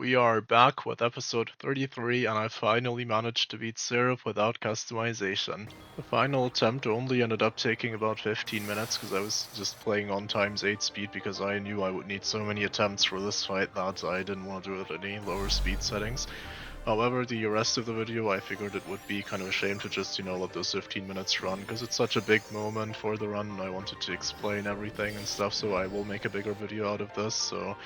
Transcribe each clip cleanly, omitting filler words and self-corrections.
We are back with episode 33 and I finally managed to beat Seraph without customization. The final attempt only ended up taking about 15 minutes because I was just playing on times 8 speed because I knew I would need so many attempts for this fight that I didn't want to do it at any lower speed settings. However, the rest of the video I figured it would be kind of a shame to just, let those 15 minutes run because it's such a big moment for the run and I wanted to explain everything and stuff, so I will make a bigger video out of this. So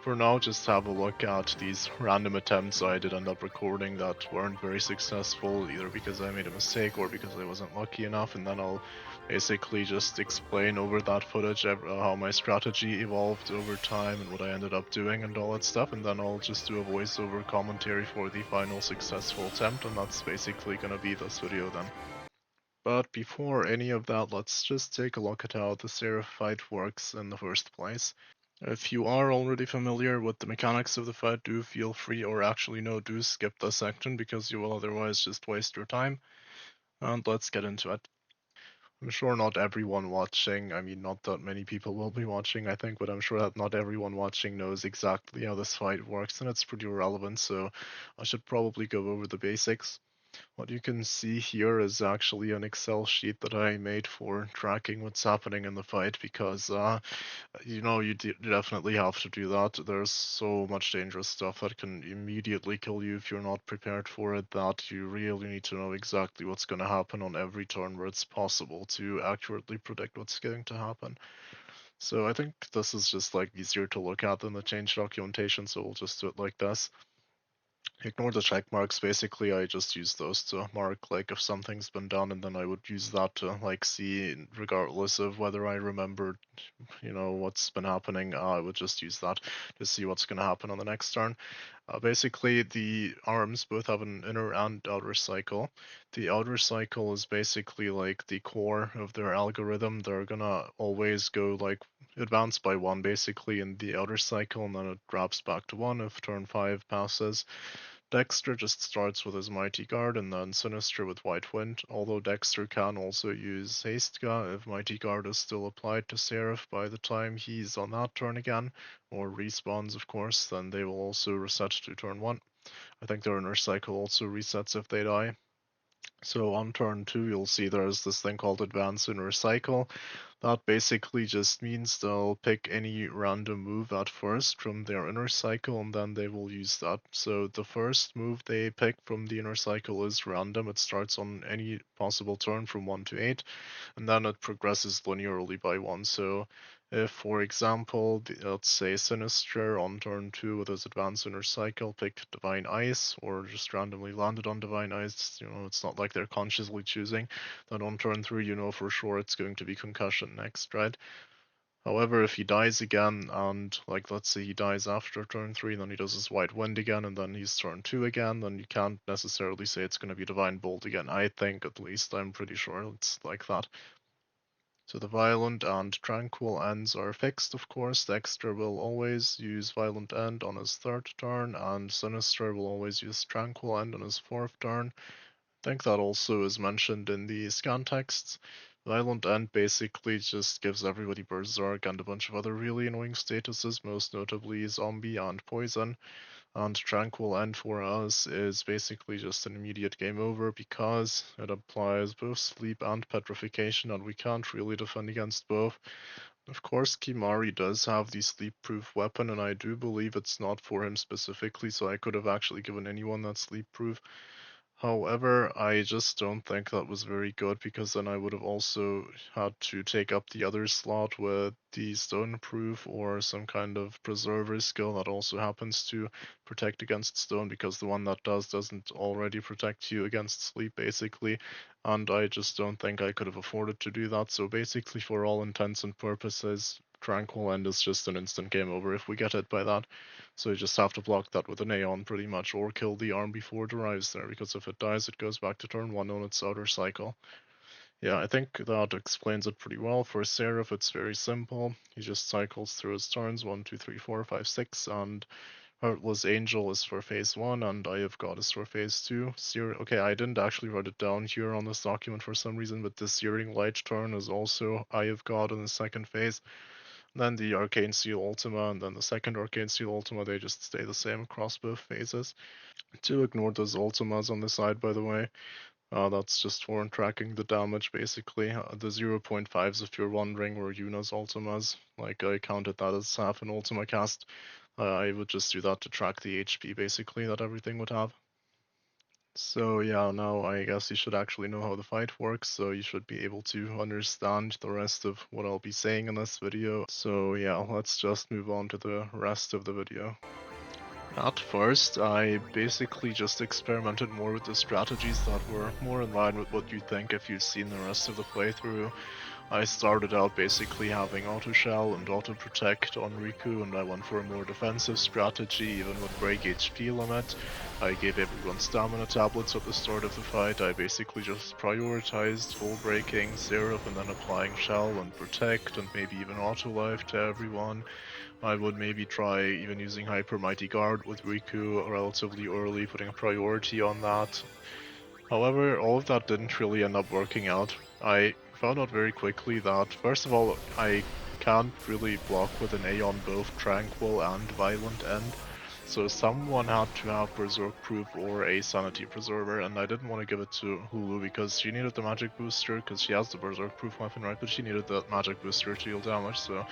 for now, just have a look at these random attempts I did end up recording that weren't very successful, either because I made a mistake or because I wasn't lucky enough, and then I'll basically just explain over that footage how my strategy evolved over time and what I ended up doing and all that stuff, and then I'll just do a voiceover commentary for the final successful attempt, and that's basically gonna be this video then. But before any of that, let's just take a look at how the Seraph fight works in the first place. If you are already familiar with the mechanics of the fight, do feel free, or actually no, do skip this section because you will otherwise just waste your time. And let's get into it. I'm sure not everyone watching, I mean, not that many people will be watching, I think, but I'm sure that not everyone watching knows exactly how this fight works, and it's pretty relevant, so I should probably go over the basics. What you can see here is actually an Excel sheet that I made for tracking what's happening in the fight because you definitely have to do that. There's so much dangerous stuff that can immediately kill you if you're not prepared for it that you really need to know exactly what's going to happen on every turn where it's possible to accurately predict what's going to happen. So I think this is just like easier to look at than the change documentation, so we'll just do it like this. Ignore the check marks. Basically, I just use those to mark like if something's been done, and then I would use that to like see, regardless of whether I remembered, what's been happening. I would just use that to see what's going to happen on the next turn. Basically, the arms both have an inner and outer cycle. The outer cycle is basically like the core of their algorithm. They're gonna always go like advance by one basically in the outer cycle, and then it drops back to one if turn 5 passes. Dexter just starts with his Mighty Guard and then Sinister with White Wind, although Dexter can also use Hastegar if Mighty Guard is still applied to Seraph by the time he's on that turn again, or respawns of course, then they will also reset to turn 1. I think their inner cycle also resets if they die. So on turn 2 you'll see there's this thing called Advance Inner Cycle. That basically just means they'll pick any random move at first from their inner cycle and then they will use that. So the first move they pick from the inner cycle is random. It starts on any possible turn from 1 to 8 and then it progresses linearly by 1. So if, for example, let's say Sinister on turn 2 with his Advanced Inner Cycle picked Divine Ice, or just randomly landed on Divine Ice, it's not like they're consciously choosing, then on turn 3 you know for sure it's going to be Concussion next, right? However, if he dies again, and like let's say he dies after turn 3, then he does his White Wind again, and then he's turn 2 again, then you can't necessarily say it's going to be Divine Bolt again. I think, at least, I'm pretty sure it's like that. So the Violent and Tranquil ends are fixed, of course. Dexter will always use Violent End on his 3rd turn, and Sinister will always use Tranquil End on his 4th turn. I think that also is mentioned in the scan texts. Violent End basically just gives everybody Berserk and a bunch of other really annoying statuses, most notably Zombie and Poison. And Tranquil End for us is basically just an immediate game over because it applies both sleep and petrification, and we can't really defend against both. Of course, Kimari does have the sleep-proof weapon, and I do believe it's not for him specifically, so I could have actually given anyone that sleep-proof. However, I just don't think that was very good because then I would have also had to take up the other slot with the stone proof or some kind of preserver skill that also happens to protect against stone, because the one that doesn't already protect you against sleep basically, and I just don't think I could have afforded to do that. So basically, for all intents and purposes, Tranquil End is just an instant game over if we get hit by that. So you just have to block that with an Aeon pretty much, or kill the arm before it arrives there, because if it dies it goes back to turn 1 on its outer cycle. Yeah, I think that explains it pretty well. For Seraph it's very simple. He just cycles through his turns 1, 2, 3, 4, 5, 6, and Heartless Angel is for phase 1 and Eye of God is for phase 2. Okay, I didn't actually write it down here on this document for some reason, but the Searing Light turn is also Eye of God in the second phase. Then the Arcane Seal Ultima, and then the second Arcane Seal Ultima, they just stay the same across both phases. To ignore those Ultimas on the side, by the way. That's just for tracking the damage, basically. The 0.5s, if you're wondering, were Yuna's Ultimas. Like, I counted that as half an Ultima cast. I would just do that to track the HP, basically, that everything would have. So yeah, now I guess you should actually know how the fight works, so you should be able to understand the rest of what I'll be saying in this video. So yeah, let's just move on to the rest of the video. At first, I basically just experimented more with the strategies that were more in line with what you think if you've seen the rest of the playthrough. I started out basically having auto shell and auto protect on Riku, and I went for a more defensive strategy, even with break HP limit. I gave everyone stamina tablets at the start of the fight. I basically just prioritized full breaking, Seraph, and then applying shell and protect, and maybe even auto life to everyone. I would maybe try even using Hyper Mighty Guard with Riku relatively early, putting a priority on that. However, all of that didn't really end up working out. I found out very quickly that, first of all, I can't really block with an A on both Tranquil and Violent End. So someone had to have Berserk Proof or a Sanity Preserver, and I didn't want to give it to Hulu because she needed the magic booster, because she has the Berserk Proof weapon, right? But she needed the magic booster to deal damage, so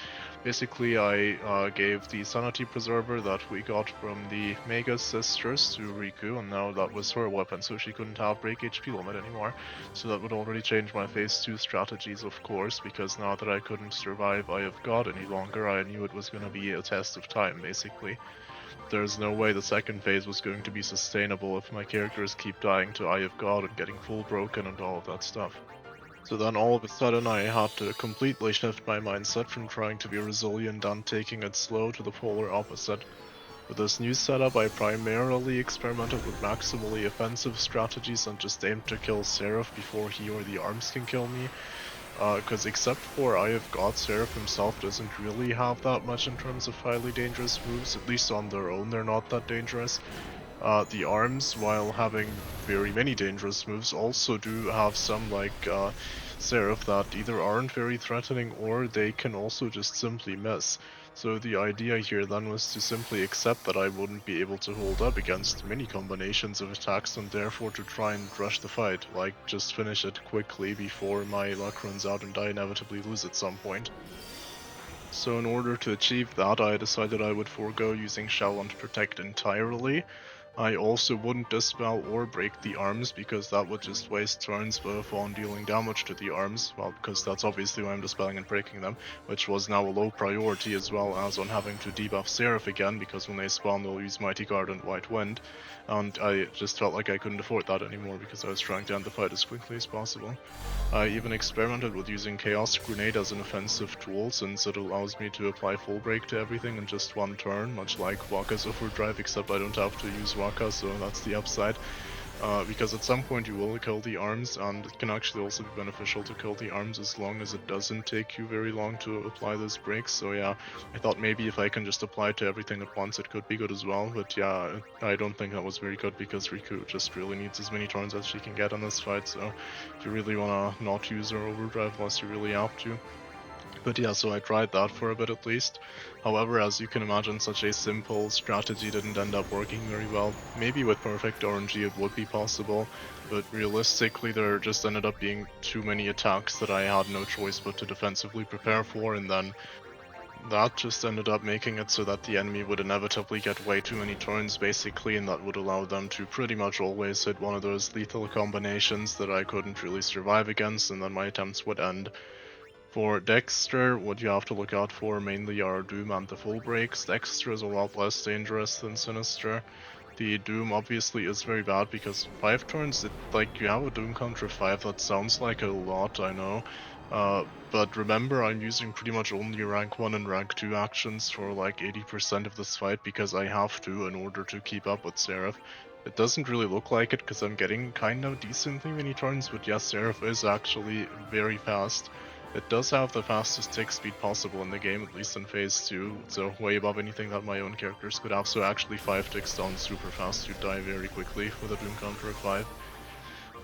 basically I gave the Sanity Preserver that we got from the Mega Sisters to Riku, and now that was her weapon, so she couldn't have break HP limit anymore. So that would already change my phase 2 strategies, of course, because now that I couldn't survive Eye of God any longer, I knew it was going to be a test of time, basically. There's no way the second phase was going to be sustainable if my characters keep dying to Eye of God and getting full broken and all of that stuff. So then all of a sudden I had to completely shift my mindset from trying to be resilient and taking it slow to the polar opposite. With this new setup, I primarily experimented with maximally offensive strategies and just aimed to kill Seraph before he or the arms can kill me. Because except for Eye of God, Seraph himself doesn't really have that much in terms of highly dangerous moves, at least on their own they're not that dangerous. The arms, while having very many dangerous moves, also do have some, like Seraph, that either aren't very threatening or they can also just simply miss. So the idea here then was to simply accept that I wouldn't be able to hold up against many combinations of attacks and therefore to try and rush the fight, like just finish it quickly before my luck runs out and I inevitably lose at some point. So in order to achieve that, I decided I would forego using Shell and Protect entirely. I also wouldn't dispel or break the arms because that would just waste turns both on dealing damage to the arms, well, because that's obviously why I'm dispelling and breaking them, which was now a low priority, as well as on having to debuff Seraph again, because when they spawn they'll use Mighty Guard and White Wind, and I just felt like I couldn't afford that anymore because I was trying to end the fight as quickly as possible. I even experimented with using Chaos Grenade as an offensive tool, since it allows me to apply full break to everything in just one turn, much like Waka's Overdrive, except I don't have to use Waka, so that's the upside. Because at some point you will kill the arms, and it can actually also be beneficial to kill the arms as long as it doesn't take you very long to apply those breaks. So yeah, I thought maybe if I can just apply to everything at once it could be good as well, but yeah, I don't think that was very good because Riku just really needs as many turns as she can get in this fight, so you really wanna not use her overdrive unless you really have to. But yeah, so I tried that for a bit at least. However, as you can imagine, such a simple strategy didn't end up working very well. Maybe with perfect RNG it would be possible, but realistically there just ended up being too many attacks that I had no choice but to defensively prepare for, and then that just ended up making it so that the enemy would inevitably get way too many turns basically, and that would allow them to pretty much always hit one of those lethal combinations that I couldn't really survive against, and then my attempts would end. For Dexter, what you have to look out for mainly are Doom and the full breaks. Dexter is a lot less dangerous than Sinister. The Doom obviously is very bad because 5 turns, like you have a Doom counter of 5, that sounds like a lot, I know. But remember, I'm using pretty much only rank 1 and rank 2 actions for like 80% of this fight because I have to in order to keep up with Seraph. It doesn't really look like it because I'm getting kind of decently many turns, but yes, Seraph is actually very fast. It does have the fastest tick speed possible in the game, at least in phase 2, so way above anything that my own characters could have, so actually 5 ticks down super fast, you die very quickly with a Doom counter of 5.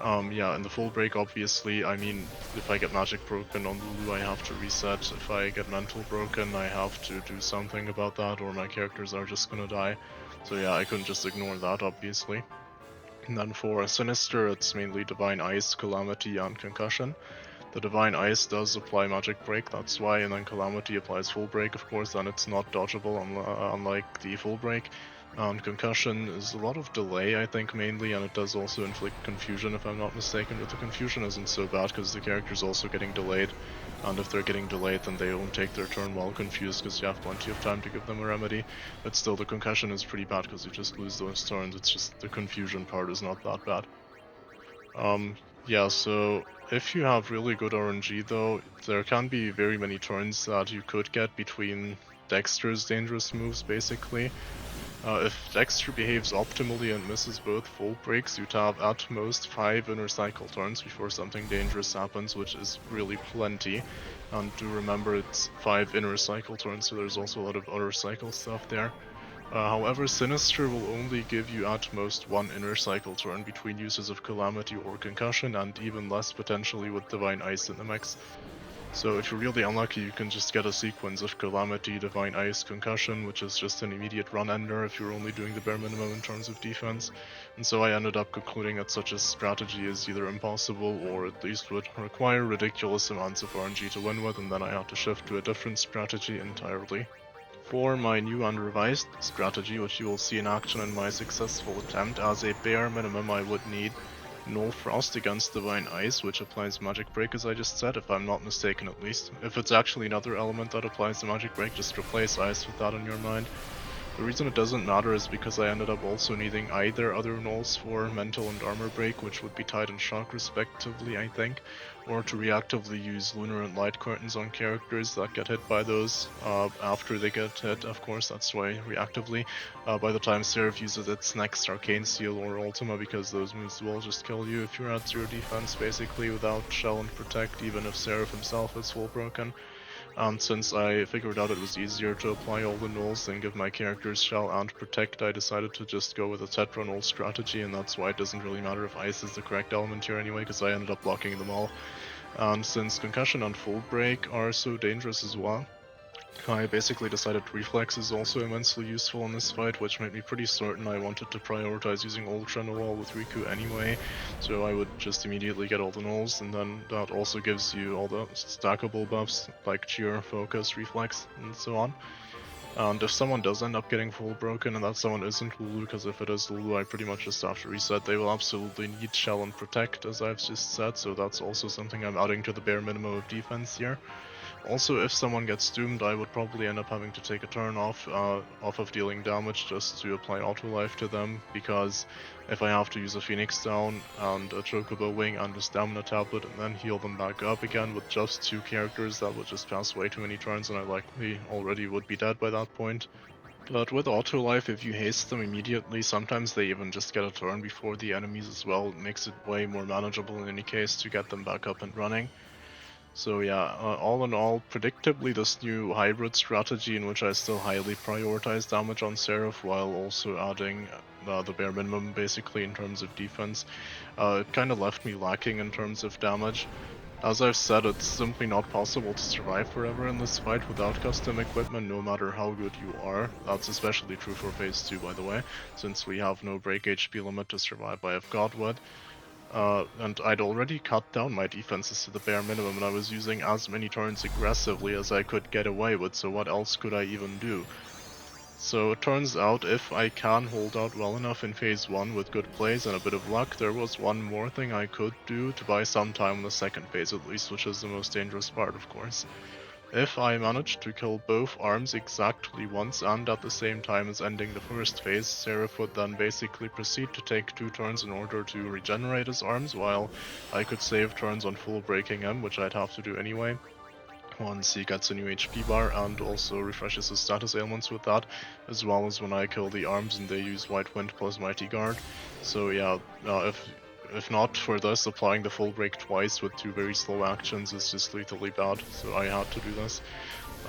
Yeah, in the full break, obviously, I mean, if I get magic broken on Lulu, I have to reset. If I get mental broken, I have to do something about that, or my characters are just gonna die. So yeah, I couldn't just ignore that, obviously. And then for Sinister, it's mainly Divine Ice, Calamity, and Concussion. The Divine Ice does apply Magic Break, that's why, and then Calamity applies Full Break, of course, then it's not dodgeable, unlike the Full Break. And Concussion is a lot of delay, I think, mainly, and it does also inflict confusion, if I'm not mistaken, but the confusion isn't so bad because the character's also getting delayed, and if they're getting delayed, then they won't take their turn while confused because you have plenty of time to give them a remedy. But still, the Concussion is pretty bad because you just lose those turns, it's just the confusion part is not that bad. Yeah, so if you have really good RNG though, there can be very many turns that you could get between Dexter's dangerous moves, basically. If Dexter behaves optimally and misses both full breaks, you'd have at most 5 inner cycle turns before something dangerous happens, which is really plenty. And do remember it's 5 inner cycle turns, so there's also a lot of outer cycle stuff there. However, Sinister will only give you at most 1 inner cycle turn between uses of Calamity or Concussion, and even less potentially with Divine Ice in the mix. So if you're really unlucky, you can just get a sequence of Calamity, Divine Ice, Concussion, which is just an immediate run ender if you're only doing the bare minimum in terms of defense. And so I ended up concluding that such a strategy is either impossible or at least would require ridiculous amounts of RNG to win with, and then I had to shift to a different strategy entirely. For my new and revised strategy, which you will see in action in my successful attempt, as a bare minimum I would need Null Frost against Divine Ice, which applies Magic Break as I just said, if I'm not mistaken at least. If it's actually another element that applies the Magic Break, just replace Ice with that in your mind. The reason it doesn't matter is because I ended up also needing either other nulls for Mental and Armor Break, which would be Tide and Shock respectively, I think, or to reactively use Lunar and Light Curtains on characters that get hit by those after they get hit, of course, that's why reactively, by the time Seraph uses its next Arcane Seal or Ultima, because those moves will just kill you if you're at 0 defense basically without Shell and Protect, even if Seraph himself is full broken. And since I figured out it was easier to apply all the nulls than give my characters Shell and Protect, I decided to just go with a Tetra null strategy, and that's why it doesn't really matter if Ice is the correct element here anyway, because I ended up blocking them all. And since Concussion and Full Break are so dangerous as well, I basically decided Reflex is also immensely useful in this fight, which made me pretty certain I wanted to prioritize using Ultra Null with Riku anyway, so I would just immediately get all the nulls, and then that also gives you all the stackable buffs like Cheer, Focus, Reflex, and so on. And if someone does end up getting full broken and that someone isn't Lulu, because if it is Lulu I pretty much just have to reset, they will absolutely need Shell and Protect as I've just said, so that's also something I'm adding to the bare minimum of defense here. Also, if someone gets doomed, I would probably end up having to take a turn off of dealing damage just to apply auto life to them, because if I have to use a Phoenix Down and a Chocobo Wing and a Stamina Tablet and then heal them back up again with just 2 characters, that would just pass way too many turns and I likely already would be dead by that point. But with auto life, if you haste them immediately, sometimes they even just get a turn before the enemies as well. It makes it way more manageable in any case to get them back up and running. So yeah, all in all, predictably this new hybrid strategy in which I still highly prioritize damage on Seraph while also adding the bare minimum basically in terms of defense, it kind of left me lacking in terms of damage. As I've said, it's simply not possible to survive forever in this fight without custom equipment, no matter how good you are. That's especially true for Phase 2, by the way, since we have no break HP limit to survive by if God would. And I'd already cut down my defenses to the bare minimum, and I was using as many turns aggressively as I could get away with, so what else could I even do? So it turns out if I can hold out well enough in Phase 1 with good plays and a bit of luck, there was one more thing I could do to buy some time in the second phase at least, which is the most dangerous part, of course. If I managed to kill both arms exactly once and at the same time as ending the first phase, Seraph would then basically proceed to take 2 turns in order to regenerate his arms, while I could save turns on full breaking him, which I'd have to do anyway, once he gets a new HP bar and also refreshes his status ailments with that, as well as when I kill the arms and they use White Wind plus Mighty Guard. So yeah, if not for this, applying the full break twice with 2 very slow actions is just lethally bad, so I had to do this.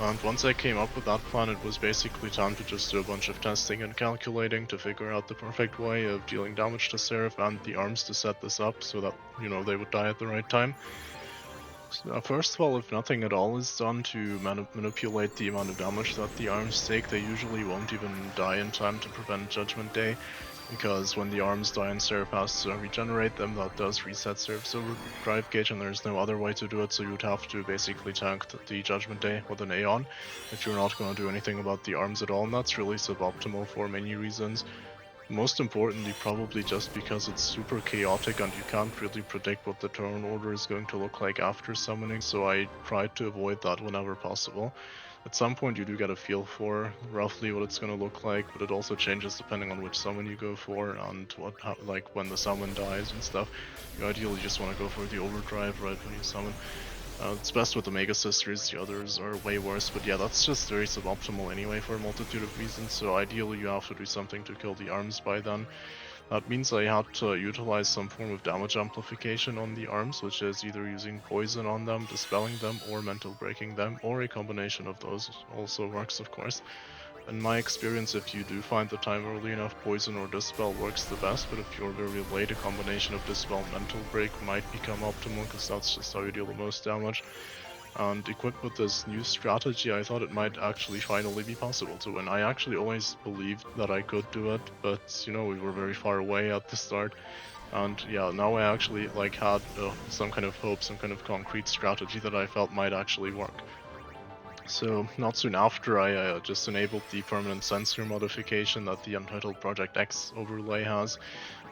And once I came up with that plan, it was basically time to just do a bunch of testing and calculating to figure out the perfect way of dealing damage to Seraph and the arms to set this up so that, you know, they would die at the right time. So, first of all, if nothing at all is done to manipulate the amount of damage that the arms take, they usually won't even die in time to prevent Judgment Day, because when the arms die and Seraph has to regenerate them, that does reset Seraph's overdrive gauge, and there's no other way to do it, so you'd have to basically tank the Judgment Day with an Aeon if you're not going to do anything about the arms at all, and that's really suboptimal for many reasons. Most importantly, probably just because it's super chaotic and you can't really predict what the turn order is going to look like after summoning, so I tried to avoid that whenever possible. At some point you do get a feel for roughly what it's going to look like, but it also changes depending on which summon you go for and like when the summon dies and stuff. You ideally just want to go for the overdrive right when you summon. It's best with the Mega Sisters, the others are way worse, but yeah, that's just very suboptimal anyway for a multitude of reasons, so ideally you have to do something to kill the arms by then. That means I had to utilize some form of damage amplification on the arms, which is either using poison on them, dispelling them, or mental breaking them, or a combination of those also works, of course. In my experience, if you do find the time early enough, poison or dispel works the best, but if you're very late, a combination of dispel and mental break might become optimal, because that's just how you deal the most damage. And equipped with this new strategy, I thought it might actually finally be possible to win. I actually always believed that I could do it, but you know, we were very far away at the start. And yeah, now I actually like had some kind of hope, some kind of concrete strategy that I felt might actually work. So, not soon after, I just enabled the permanent sensor modification that the Untitled Project X overlay has,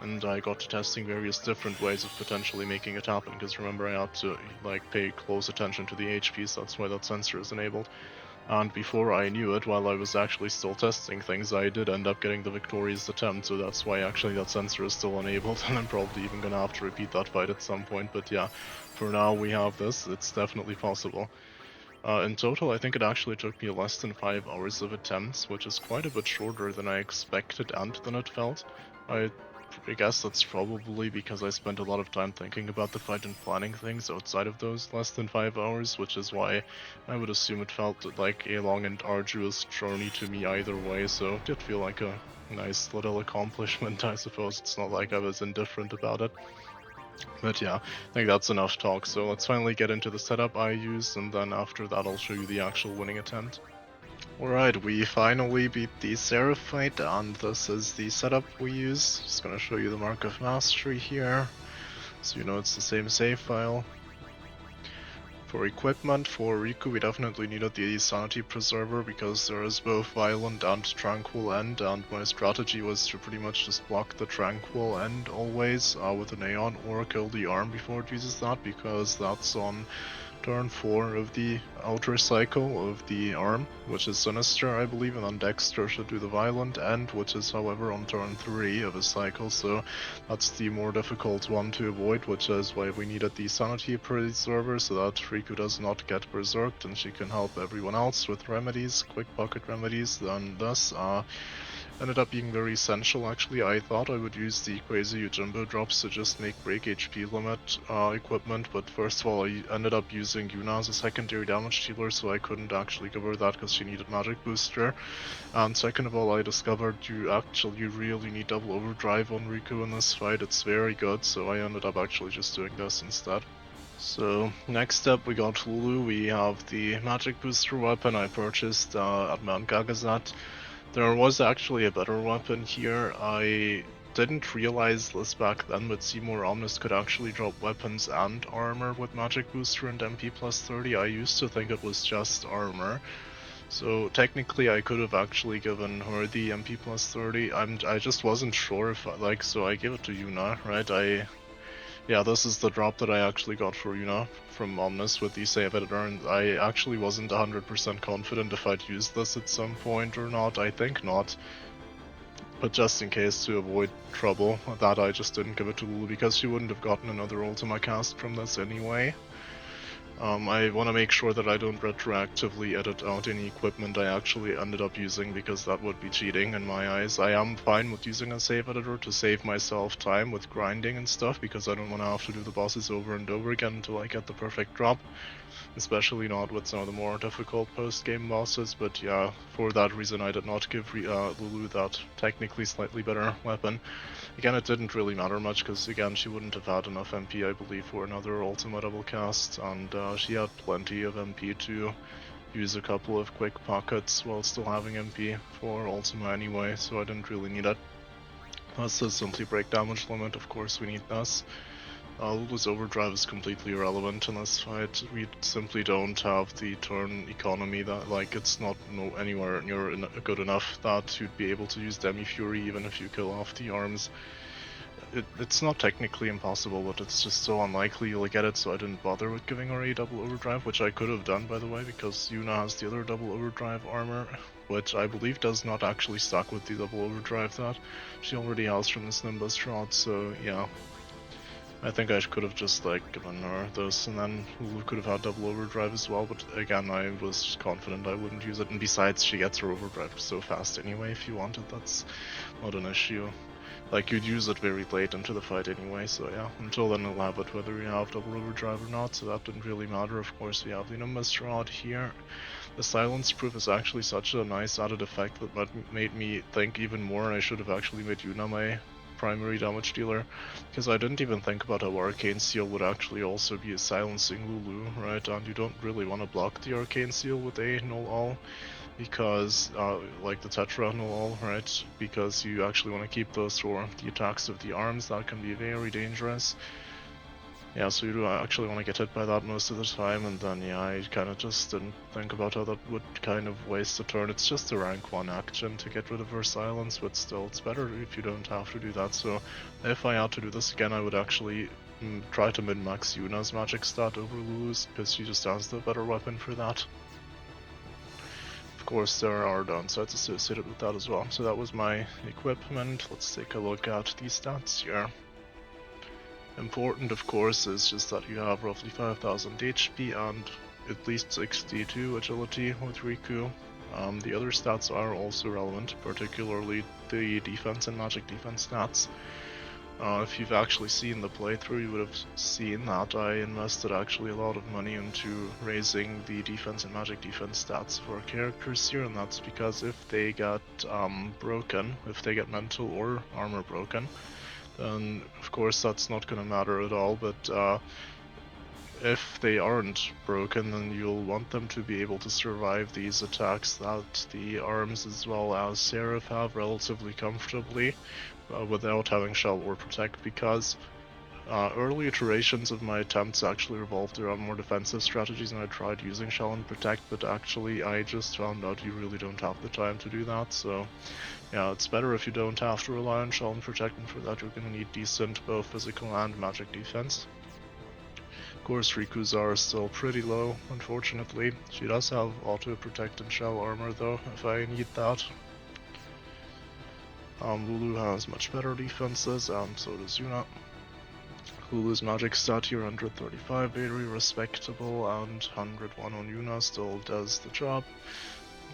and I got to testing various different ways of potentially making it happen, because remember I had to like pay close attention to the HP, so that's why that sensor is enabled. And before I knew it, while I was actually still testing things, I did end up getting the victorious attempt, so that's why actually that sensor is still enabled, and I'm probably even gonna have to repeat that fight at some point, but yeah, for now we have this, it's definitely possible. In total, I think it actually took me less than 5 hours of attempts, which is quite a bit shorter than I expected and than it felt. I guess that's probably because I spent a lot of time thinking about the fight and planning things outside of those less than 5 hours, which is why I would assume it felt like a long and arduous journey to me either way, so it did feel like a nice little accomplishment, I suppose. It's not like I was indifferent about it. But yeah, I think that's enough talk, so let's finally get into the setup I used, and then after that I'll show you the actual winning attempt. Alright, we finally beat the Seraph fight, and this is the setup we use. Just gonna show you the Mark of Mastery here, so you know it's the same save file. For equipment, for Riku we definitely needed the Sanity Preserver because there is both Violent and Tranquil End, and my strategy was to pretty much just block the Tranquil End always with an Aeon or kill the arm before it uses that, because that's on turn 4 of the outer cycle of the arm, which is Sinister I believe, and then Dexter should do the Violent End, which is however on turn 3 of his cycle, so that's the more difficult one to avoid, which is why we needed the Sanity Preserver, so that Riku does not get berserked and she can help everyone else with remedies, quick pocket remedies. Then this ended up being very essential actually. I thought I would use the crazy Yojimbo drops to just make break HP limit equipment, but first of all I ended up using Yuna as a secondary damage dealer, so I couldn't actually give her that because she needed magic booster. And second of all, I discovered you actually really need double overdrive on Riku in this fight. It's very good, so I ended up actually just doing this instead. So next up we got Lulu. We have the magic booster weapon I purchased at Mount Gagazat. There was actually a better weapon here. I didn't realize this back then, but Seymour Omnis could actually drop weapons and armor with magic booster and MP plus 30. I used to think it was just armor. So technically I could have actually given her the MP plus 30. I just wasn't sure if so I gave it to Yuna, right? Yeah, this is the drop that I actually got for Yuna from Omnis with the save editor, and I actually wasn't 100% confident if I'd use this at some point or not. I think not. But just in case, to avoid trouble, that I just didn't give it to Lulu because she wouldn't have gotten another Ultima cast from this anyway. I want to make sure that I don't retroactively edit out any equipment I actually ended up using, because that would be cheating in my eyes. I am fine with using a save editor to save myself time with grinding and stuff, because I don't want to have to do the bosses over and over again until I get the perfect drop. especially not with some of the more difficult post-game bosses, but yeah, for that reason I did not give Lulu that technically slightly better weapon. Again, it didn't really matter much, because again, she wouldn't have had enough MP, I believe, for another Ultima double cast, and she had plenty of MP to use a couple of quick pockets while still having MP for Ultima anyway, so I didn't really need it. Plus the simply break damage limit, of course we need this. Lulu's overdrive is completely irrelevant in this fight. We simply don't have the turn economy that, like, it's not anywhere near good enough that you'd be able to use Demi Fury even if you kill off the arms. It's not technically impossible, but it's just so unlikely you'll get it, so I didn't bother with giving her a double overdrive, which I could have done, by the way, because Yuna has the other double overdrive armor, which I believe does not actually stack with the double overdrive that she already has from this Nimbus rod, so yeah. I think I could have just, like, given her this, and then Lulu could have had double overdrive as well, but again, I was confident I wouldn't use it, and besides, she gets her overdrive so fast anyway. If you want it, that's not an issue. Like, you'd use it very late into the fight anyway, so yeah. Until then, it'll have it whether you have double overdrive or not, so that didn't really matter. Of course, we have the Nimbus Rod here. The silence proof is actually such a nice added effect that made me think even more. I should have actually made Yuna my primary damage dealer, because I didn't even think about how Arcane Seal would actually also be silencing Lulu, right? And you don't really want to block the Arcane Seal with a null all, because like the Tetra null all, right? Because you actually want to keep those for the attacks of the arms. That can be very dangerous. Yeah, so you do actually want to get hit by that most of the time, and then yeah, I kind of just didn't think about how that would kind of waste a turn. It's just a rank 1 action to get rid of her silence, but still, it's better if you don't have to do that. So if I had to do this again, I would actually try to min-max Yuna's magic stat over Lulu's, because she just has the better weapon for that. Of course, there are downsides associated with that as well. So that was my equipment. Let's take a look at the stats here. Important, of course, is just that you have roughly 5000 HP and at least 62 agility with Riku. The other stats are also relevant, particularly the defense and magic defense stats. If you've actually seen the playthrough, you would have seen that I invested actually a lot of money into raising the defense and magic defense stats for characters here, and that's because if they get broken, if they get mental or armor broken, then of course that's not going to matter at all, but if they aren't broken, then you'll want them to be able to survive these attacks that the arms as well as Seraph have relatively comfortably without having Shell or Protect, because early iterations of my attempts actually revolved around more defensive strategies, and I tried using Shell and Protect, but actually I just found out you really don't have the time to do that, so yeah, it's better if you don't have to rely on Shell and Protect, and for that you're going to need decent both physical and magic defense. Of course, Riku's are still pretty low, unfortunately. She does have auto protect and shell armor though, if I need that. Lulu has much better defenses, and so does Yuna. Lulu's magic stat here 135, very respectable, and 101 on Yuna still does the job.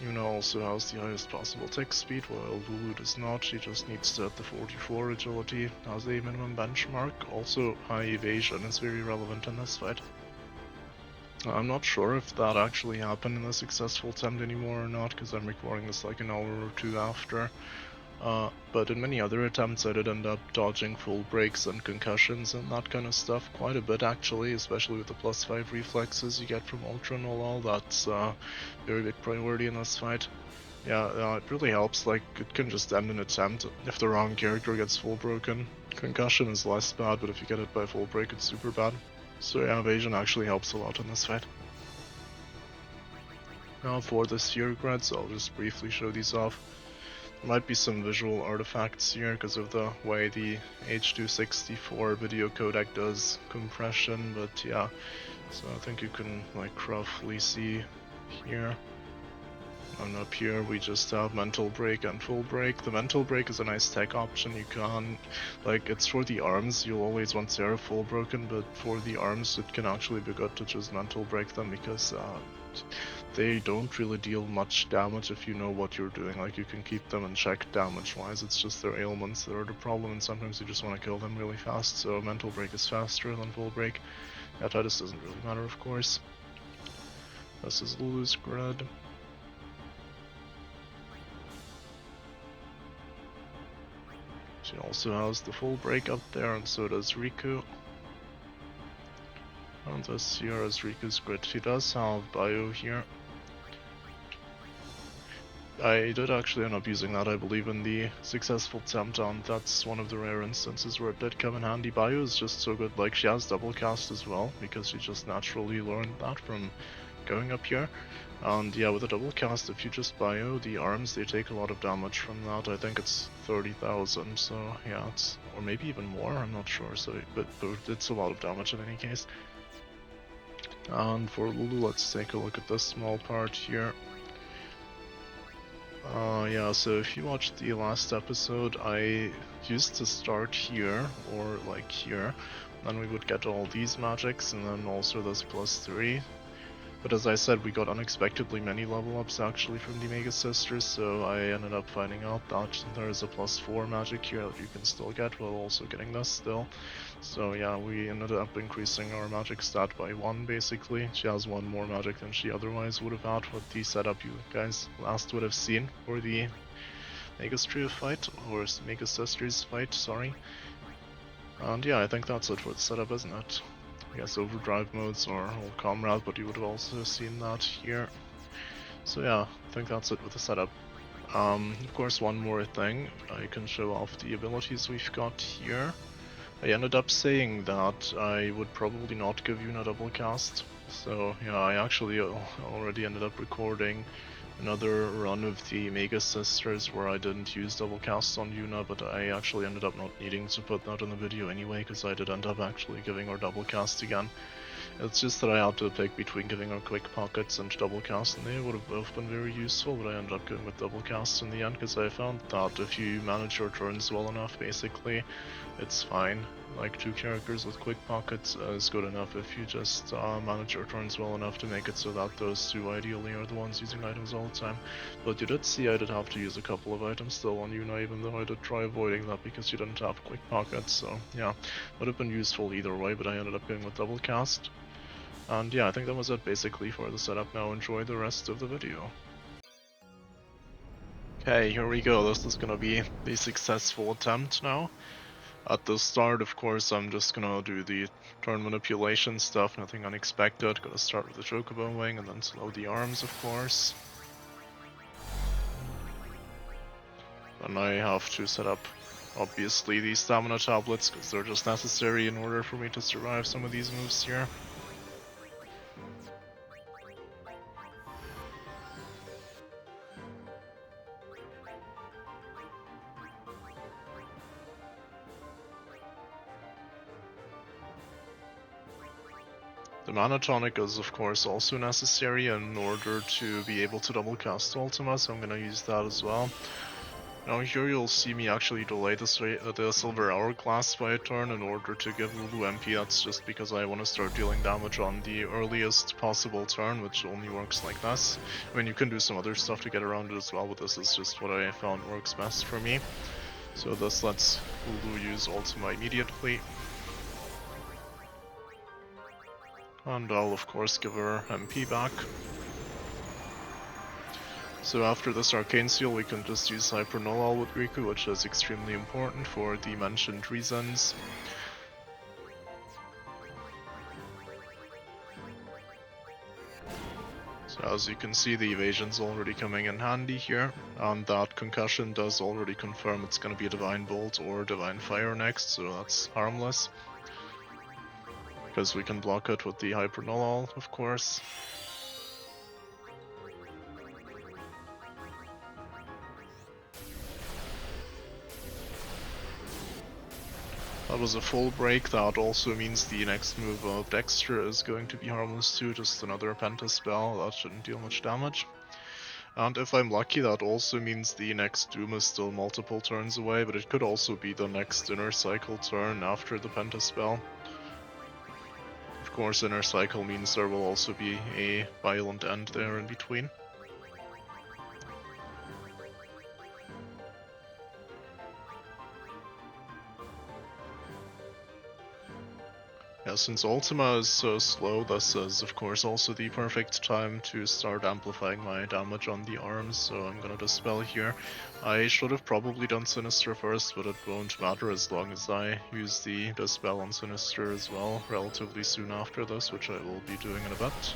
Yuna also has the highest possible tick speed, while Lulu does not. She just needs to hit the 44 agility as a minimum benchmark. Also, high evasion is very relevant in this fight. I'm not sure if that actually happened in the successful attempt anymore or not, because I'm recording this like an hour or two after. But in many other attempts I did end up dodging full breaks and concussions and that kind of stuff quite a bit actually, especially with the +5 reflexes you get from Ultra and all. That's a very big priority in this fight. Yeah, it really helps, like, it can just end an attempt if the wrong character gets full broken. Concussion is less bad, but if you get hit by full break it's super bad. So yeah, evasion actually helps a lot in this fight. Now for the sphere grids, I'll just briefly show these off. There might be some visual artifacts here because of the way the H.264 video codec does compression, but yeah, so I think you can like roughly see here. And up here we just have mental break and full break. The mental break is a nice tech option. You can, like, it's for the arms, you'll always want Seraph full broken, but for the arms it can actually be good to just mental break them because they don't really deal much damage if you know what you're doing. Like, you can keep them in check damage wise, it's just their ailments that are the problem, and sometimes you just want to kill them really fast, so mental break is faster than full break. Yeah, Titus doesn't really matter, of course. This is Lulu's grid. She also has the full break up there, and so does Riku. And this here is Riku's grid. She does have Bio here. I did actually end up using that, I believe, in the successful attempt, and that's one of the rare instances where it did come in handy. Bio is just so good. Like, she has double cast as well, because she just naturally learned that from going up here. And yeah, with a double cast, if you just Bio the arms, they take a lot of damage from that. I think it's 30,000, so yeah, it's, or maybe even more, I'm not sure, so, but it's a lot of damage in any case. And for Lulu, let's take a look at this small part here. Yeah, so if you watched the last episode, I used to start here, or like here, then we would get all these magics, and then also this +3. But as I said, we got unexpectedly many level ups actually from the Mega Sisters, so I ended up finding out that there's a +4 magic here that you can still get while also getting this still. So yeah, we ended up increasing our magic stat by 1 basically. She has 1 more magic than she otherwise would have had with the setup you guys last would have seen for the Mega Trio fight, or Mega Sisters fight, sorry. And yeah, I think that's it for the setup, isn't it? I guess overdrive modes or old comrade, but you would have also seen that here. So yeah, I think that's it with the setup. Of course, one more thing, I can show off the abilities we've got here. I ended up saying that I would probably not give Yuna double cast, so yeah, I actually already ended up recording another run of the Mega Sisters where I didn't use double cast on Yuna, but I actually ended up not needing to put that in the video anyway, because I did end up actually giving her double cast again. It's just that I had to pick between giving her quick pockets and double cast, and they would have both been very useful, but I ended up going with double cast in the end, because I found that if you manage your turns well enough, basically, it's fine. Like, 2 characters with quick pockets is good enough if you just manage your turns well enough to make it so that those 2 ideally are the ones using items all the time. But you did see I did have to use a couple of items still on Yuna, even though I did try avoiding that because you didn't have quick pockets, so yeah, would have been useful either way, but I ended up going with double cast. And yeah, I think that was it basically for the setup. Now enjoy the rest of the video. Okay, here we go. This is gonna be the successful attempt now. At the start, of course, I'm just gonna do the turn manipulation stuff, nothing unexpected. Gonna start with the Chocobo Wing and then slow the arms, of course. Then I have to set up, obviously, these stamina tablets, because they're just necessary in order for me to survive some of these moves here. The Mana Tonic is of course also necessary in order to be able to double cast Ultima, so I'm gonna use that as well. Now here you'll see me actually delay the Silver Hourglass by a turn in order to give Lulu MP. That's just because I want to start dealing damage on the earliest possible turn, which only works like this. I mean, you can do some other stuff to get around it as well, but this is just what I found works best for me. So this lets Lulu use Ultima immediately. And I'll of course give her MP back. So after this Arcane Seal we can just use Hyper Nullall with Riku, which is extremely important for the mentioned reasons. So as you can see, the evasion's already coming in handy here, and that Concussion does already confirm it's going to be a Divine Bolt or Divine Fire next, so that's harmless. Because we can block it with the Hyper Nullall, of course. That was a full break. That also means the next move of Dexter is going to be harmless too, just another Penta spell, that shouldn't deal much damage. And if I'm lucky, that also means the next Doom is still multiple turns away, but it could also be the next Inner Cycle turn after the Penta spell. Of course, Inner Cycle means there will also be a violent end there in between. Yeah, since Ultima is so slow, this is of course also the perfect time to start amplifying my damage on the arms, so I'm gonna Dispel here. I should have probably done Sinister first, but it won't matter as long as I use the Dispel on Sinister as well relatively soon after this, which I will be doing in a bit.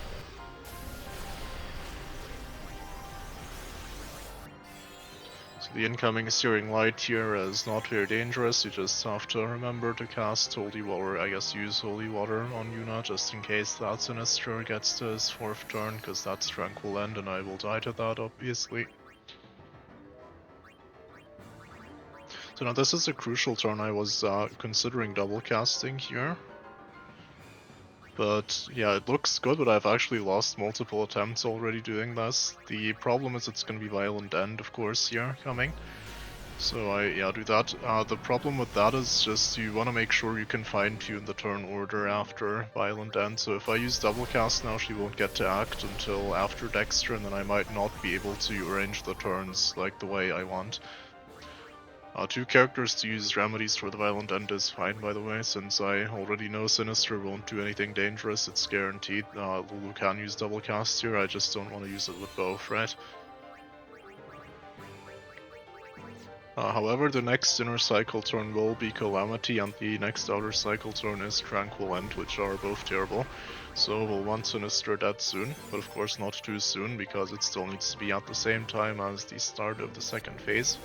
So the incoming Searing Light here is not very dangerous, you just have to remember to cast Holy Water, I guess use Holy Water on Yuna just in case that Sinister gets to his 4th turn, because that's Tranquil End and I will die to that obviously. So now this is a crucial turn. I was considering double casting here. But yeah, it looks good, but I've actually lost multiple attempts already doing this. The problem is it's going to be Violent End, of course, here coming. So I do that. The problem with that is just you want to make sure you can fine-tune the turn order after Violent End. So if I use double cast now, she won't get to act until after Dexter, and then I might not be able to arrange the turns like the way I want. 2 characters to use remedies for the Violent End is fine, by the way, since I already know Sinister won't do anything dangerous, it's guaranteed. Lulu can use double cast here, I just don't want to use it with both, right? However, the next inner cycle turn will be Calamity, and the next outer cycle turn is Tranquil End, which are both terrible. So we'll want Sinister dead soon, but of course not too soon, because it still needs to be at the same time as the start of the 2nd phase.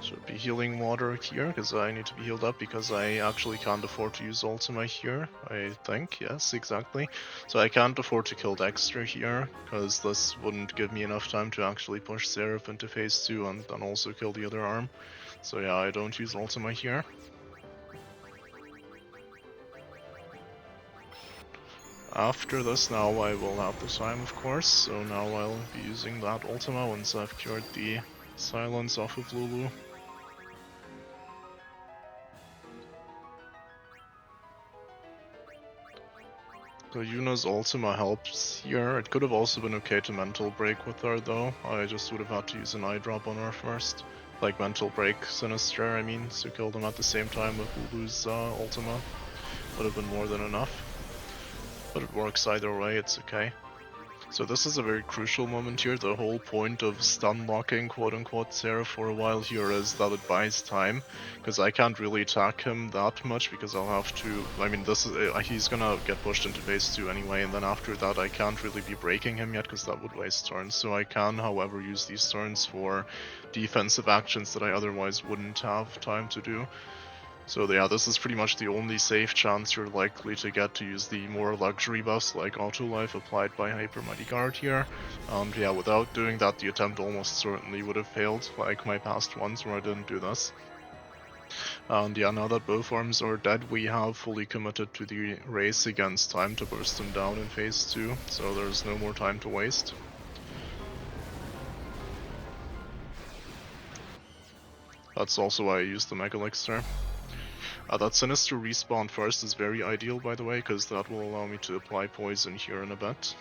Should be healing water here, because I need to be healed up, because I actually can't afford to use Ultima here, I think, yes, exactly. So I can't afford to kill Dexter here, because this wouldn't give me enough time to actually push Seraph into phase 2 and then also kill the other arm. So yeah, I don't use Ultima here. After this now I will have the time, of course, so now I'll be using that Ultima once I've cured the silence off of Lulu. So Yuna's Ultima helps here. It could have also been okay to Mental Break with her though. I just would have had to use an eye drop on her first. Like Mental Break Sinister, I mean, so kill them at the same time with Lulu's Ultima. Would have been more than enough. But it works either way, it's okay. So this is a very crucial moment here. The whole point of stun locking quote-unquote Seraph for a while here is that it buys time, because I can't really attack him that much because I'll have to, I mean, this is he's gonna get pushed into phase 2 anyway, and then after that I can't really be breaking him yet because that would waste turns. So I can, however, use these turns for defensive actions that I otherwise wouldn't have time to do. So yeah, this is pretty much the only safe chance you're likely to get to use the more luxury buffs like Auto Life applied by Hyper Mighty Guard here. And yeah, without doing that, the attempt almost certainly would have failed, like my past ones where I didn't do this. And yeah, now that both arms are dead, we have fully committed to the race against time to burst them down in phase 2, so there's no more time to waste. That's also why I used the Mega Elixir. That Sinister respawn first is very ideal, by the way, because that will allow me to apply poison here in a bit.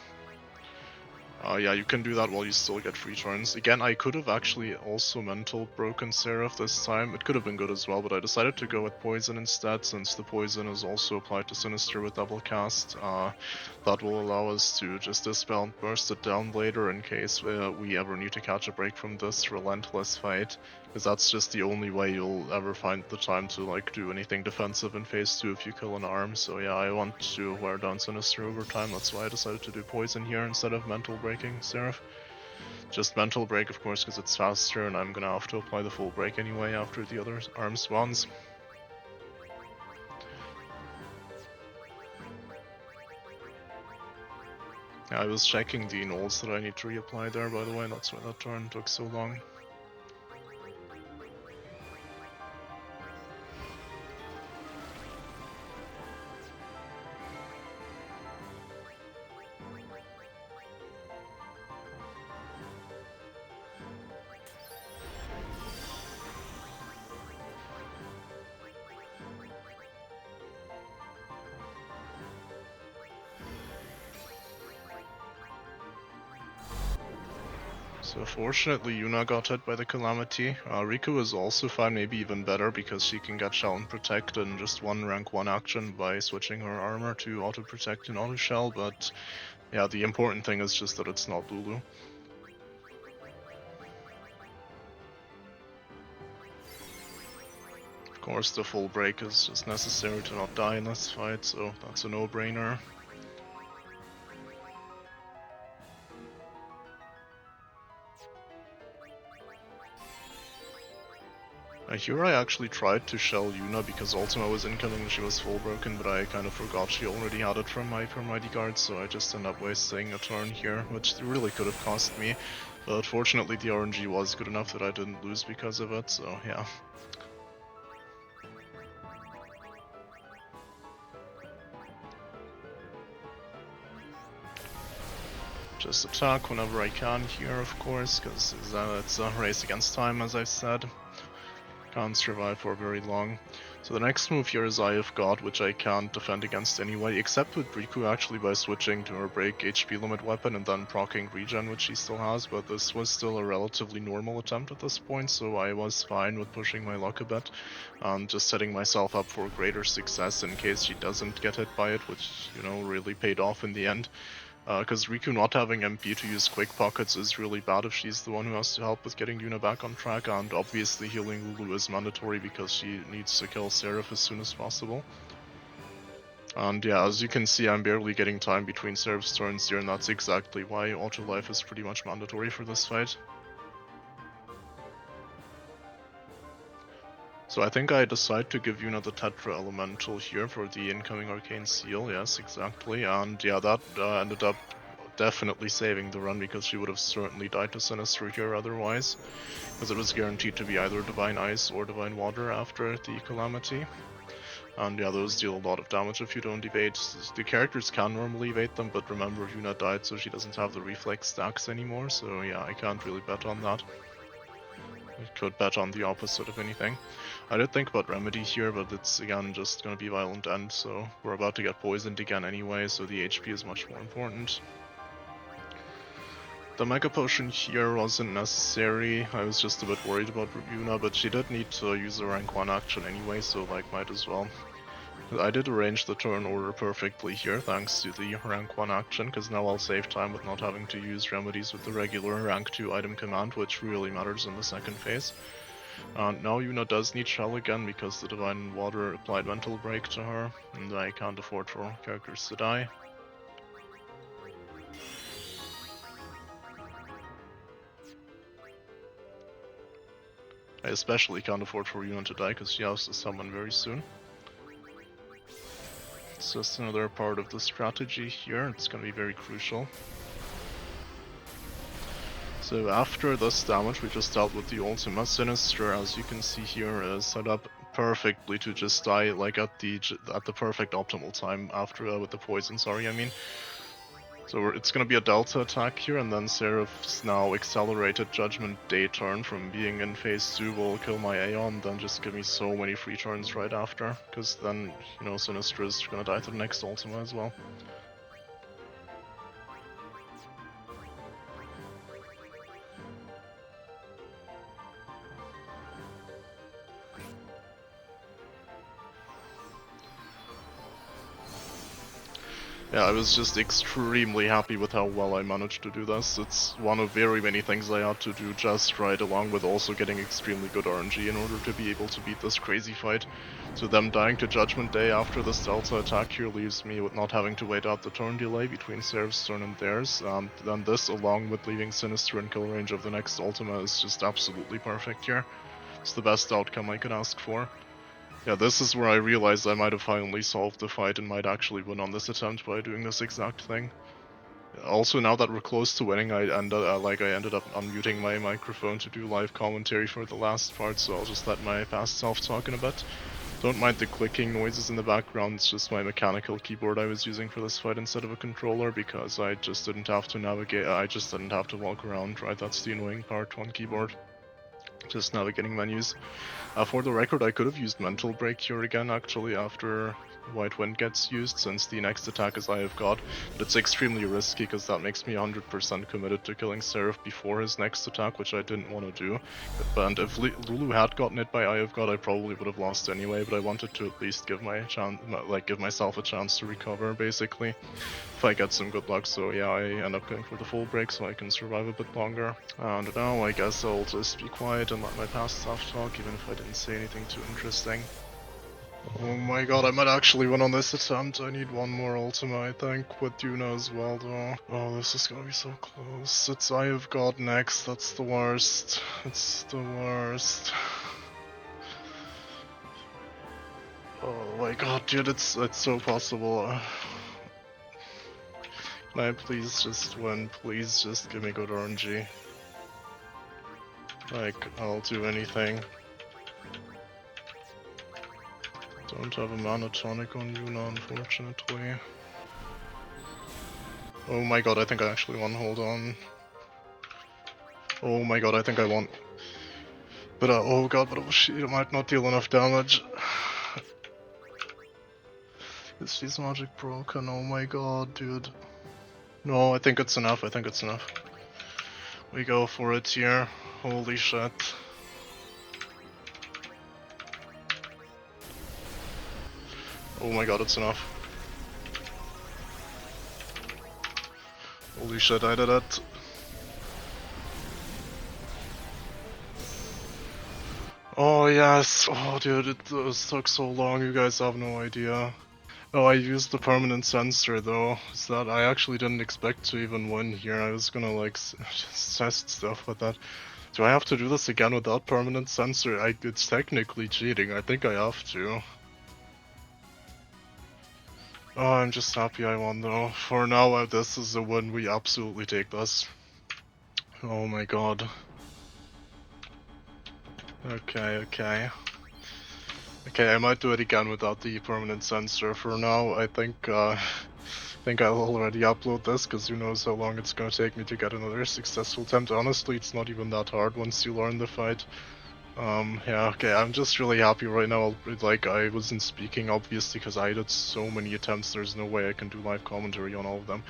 Yeah, you can do that while you still get free turns. Again, I could have actually also mental broken Seraph this time. It could have been good as well, but I decided to go with poison instead, since the poison is also applied to Sinister with double cast. That will allow us to just dispel and burst it down later in case we ever need to catch a break from this relentless fight. Because that's just the only way you'll ever find the time to like do anything defensive in phase 2 if you kill an arm. So yeah, I want to wear down Sinister over time, that's why I decided to do poison here instead of mental breaking Seraph. Just mental break, of course, because it's faster and I'm gonna have to apply the full break anyway after the other arm spawns. Yeah, I was checking the nulls that I need to reapply there, by the way, that's why that turn took so long. So fortunately Yuna got hit by the Calamity. Riku is also fine, maybe even better, because she can get Shell and Protect in just one rank 1 action by switching her armor to Auto Protect and Auto Shell, but yeah, the important thing is just that it's not Lulu. Of course the full break is just necessary to not die in this fight, so that's a no-brainer. Here I actually tried to shell Yuna because Ultima was incoming and she was full broken, but I kind of forgot she already had it from my Mighty Guard, so I just ended up wasting a turn here, which really could have cost me. But fortunately the RNG was good enough that I didn't lose because of it, so yeah. Just attack whenever I can here, of course, because it's a race against time, as I said. Can't survive for very long. So the next move here is Eye of God, which I can't defend against anyway, except with Riku actually by switching to her break HP limit weapon and then proccing regen, which she still has, but this was still a relatively normal attempt at this point, so I was fine with pushing my luck a bit, and just setting myself up for greater success in case she doesn't get hit by it, which, you know, really paid off in the end. Because Riku not having MP to use quick pockets is really bad if she's the one who has to help with getting Yuna back on track, and obviously healing Lulu is mandatory because she needs to kill Seraph as soon as possible. And yeah, as you can see, I'm barely getting time between Seraph's turns here, and that's exactly why Auto Life is pretty much mandatory for this fight. So I think I decide to give Yuna the Tetra Elemental here for the incoming Arcane Seal, yes, exactly, and yeah, that ended up definitely saving the run because she would have certainly died to Sinister here otherwise, because it was guaranteed to be either Divine Ice or Divine Water after the Calamity. And yeah, those deal a lot of damage if you don't evade. The characters can normally evade them, but remember Yuna died so she doesn't have the reflex stacks anymore, so yeah, I can't really bet on that. I could bet on the opposite if anything. I did think about Remedy here, but it's again just gonna be Violent End, so we're about to get poisoned again anyway, so the HP is much more important. The Mega Potion here wasn't necessary, I was just a bit worried about Yuna, but she did need to use a rank 1 action anyway, so like might as well. I did arrange the turn order perfectly here, thanks to the rank 1 action, because now I'll save time with not having to use remedies with the regular rank 2 item command, which really matters in the second phase. And now Yuna does need Shell again, because the Divine Water applied Mental Break to her, and I can't afford for characters to die. I especially can't afford for Yuna to die, because she has to summon very soon. It's just another part of the strategy here, it's gonna be very crucial. So after this damage we just dealt with the Ultima, Sinister, as you can see here, is set up perfectly to just die like at the perfect optimal time after with the poison, sorry, I mean. So it's gonna be a Delta attack here, and then Seraph's now accelerated Judgment Day turn from being in phase 2 will kill my Aeon, then just give me so many free turns right after, because then, you know, Sinister is gonna die to the next Ultima as well. Yeah, I was just extremely happy with how well I managed to do this. It's one of very many things I had to do just right, along with also getting extremely good RNG in order to be able to beat this crazy fight. So them dying to Judgment Day after this Delta attack here leaves me with not having to wait out the turn delay between Seraph's turn and theirs. Then this, along with leaving Sinister in kill range of the next Ultima, is just absolutely perfect here. It's the best outcome I could ask for. Yeah, this is where I realized I might have finally solved the fight and might actually win on this attempt by doing this exact thing. Also, now that we're close to winning, I ended up unmuting my microphone to do live commentary for the last part, so I'll just let my past self talk in a bit. Don't mind the clicking noises in the background, it's just my mechanical keyboard I was using for this fight instead of a controller, because I just didn't have to navigate, I just didn't have to walk around, right? That's the annoying part on keyboard. just navigating menus. For the record, I could have used Mental Break here again, actually, after White Wind gets used, since the next attack is Eye of God, but it's extremely risky because that makes me 100% committed to killing Seraph before his next attack, which I didn't want to do. And if Lulu had gotten hit by Eye of God, I probably would have lost anyway, but I wanted to at least give myself a chance to recover, basically, if I get some good luck. So yeah, I end up going for the full break so I can survive a bit longer. And now I guess I'll just be quiet and let my past self talk, even if I didn't say anything too interesting. Oh my god, I might actually win on this attempt. I need one more Ultima, I think, with Yuna as well, though. Oh, this is gonna be so close. It's Eye of God next. That's the worst. It's the worst. Oh my god, dude, it's so possible. Can I please just win? Please just give me good RNG. Like, I'll do anything. Don't have a mana tonic on Yuna, unfortunately. Oh my god, I think I actually won, hold on. Oh my god, I think I won. But oh god, but she might not deal enough damage. Is she's magic broken? Oh my god, dude. No, I think it's enough, I think it's enough. We go for it here. Holy shit. Oh my god, it's enough. Holy shit, I did it. Oh yes, oh dude, it took so long, you guys have no idea. Oh, I used the permanent sensor though, so that I actually didn't expect to even win here. I was gonna like just test stuff with that. Do I have to do this again without permanent sensor? It's technically cheating, I think I have to. Oh, I'm just happy I won though. For now, this is a win, we absolutely take this. Oh my god. Okay. Okay, I might do it again without the permanent sensor. For now, I think I'll already upload this, because who knows how long it's gonna take me to get another successful attempt. Honestly, it's not even that hard once you learn the fight. Yeah, okay, I'm just really happy right now. Like, I wasn't speaking, obviously, because I did so many attempts, there's no way I can do live commentary on all of them.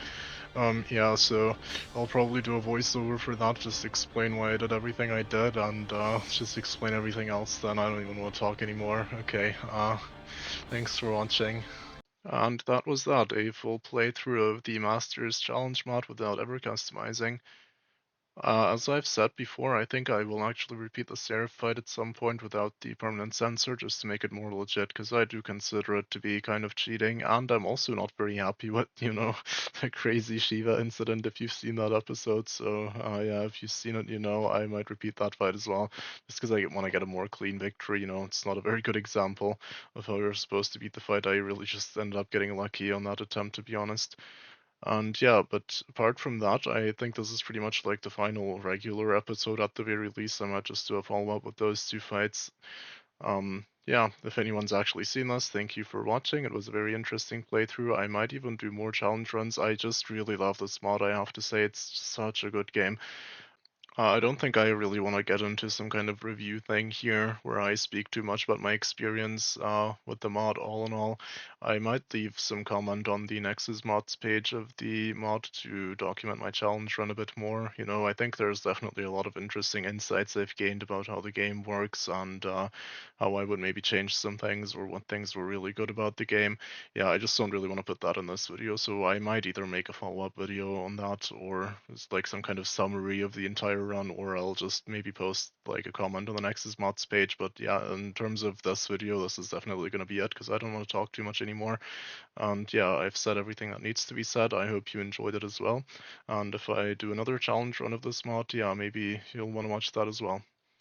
Yeah, so I'll probably do a voiceover for that, just explain why I did everything I did, and just explain everything else then. I don't even want to talk anymore. Okay, thanks for watching. And that was that, a full playthrough of the Masters Challenge mod without ever customizing. As I've said before, I think I will actually repeat the Seraph fight at some point without the permanent sensor, just to make it more legit, because I do consider it to be kind of cheating, and I'm also not very happy with, the crazy Shiva incident, if you've seen that episode. So yeah, if you've seen it, I might repeat that fight as well, just because I want to get a more clean victory. It's not a very good example of how you're supposed to beat the fight. I really just ended up getting lucky on that attempt, to be honest. And yeah, but apart from that, I think this is pretty much like the final regular episode at the very least. I might just do a follow-up with those two fights. Yeah, if anyone's actually seen this, thank you for watching. It was a very interesting playthrough. I might even do more challenge runs. I just really love this mod, I have to say. It's such a good game. I don't think I really want to get into some kind of review thing here where I speak too much about my experience with the mod. All in all, I might leave some comment on the Nexus mods page of the mod to document my challenge run a bit more. I think there's definitely a lot of interesting insights I've gained about how the game works, and how I would maybe change some things, or what things were really good about the game. Yeah, I just don't really want to put that in this video, so I might either make a follow-up video on that, or it's like some kind of summary of the entire run, or I'll just maybe post like a comment on the Nexus mods page. But yeah, in terms of this video, this is definitely going to be it, because I don't want to talk too much anymore. And yeah, I've said everything that needs to be said. I hope you enjoyed it as well. And if I do another challenge run of this mod, yeah, maybe you'll want to watch that as well.